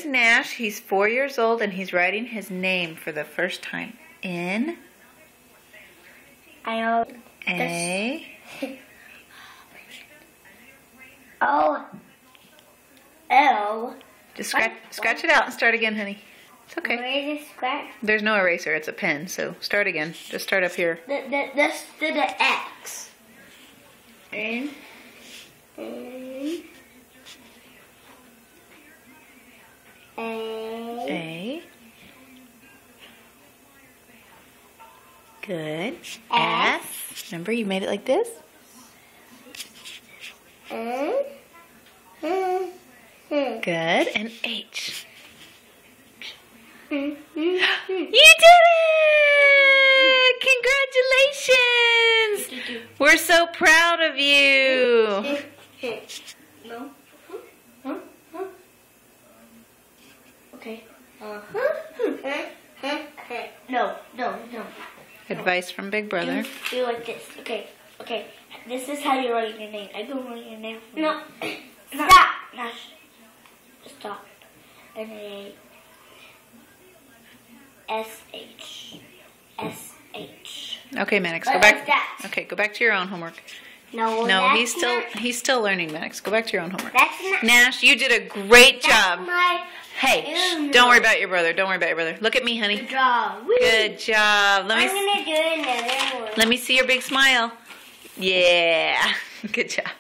here's Nash. He's 4 years old and he's writing his name for the first time. N I know. A O L. Just scratch it out and start again, honey. It's okay. Where is it scratch? There's no eraser. It's a pen. So start again. Just start up here. This did the X. N. A. Good. S. Remember, you made it like this. Good. And H. You did it! Congratulations! We're so proud of you. No. Okay. No. Advice from Big Brother. Do like this. Okay. This is how you write your name. I don't write your name. No. Stop. Nash. Stop. N-A. S-H. Okay, Maddox, go back. Okay, go back to your own homework. No, he's still learning, Maddox. Go back to your own homework. That's not. Nash, you did a great job. My. Hey, don't worry about your brother. Don't worry about your brother. Look at me, honey. Good job. Good job. I'm gonna do another one. Let me see your big smile. Yeah. Good job.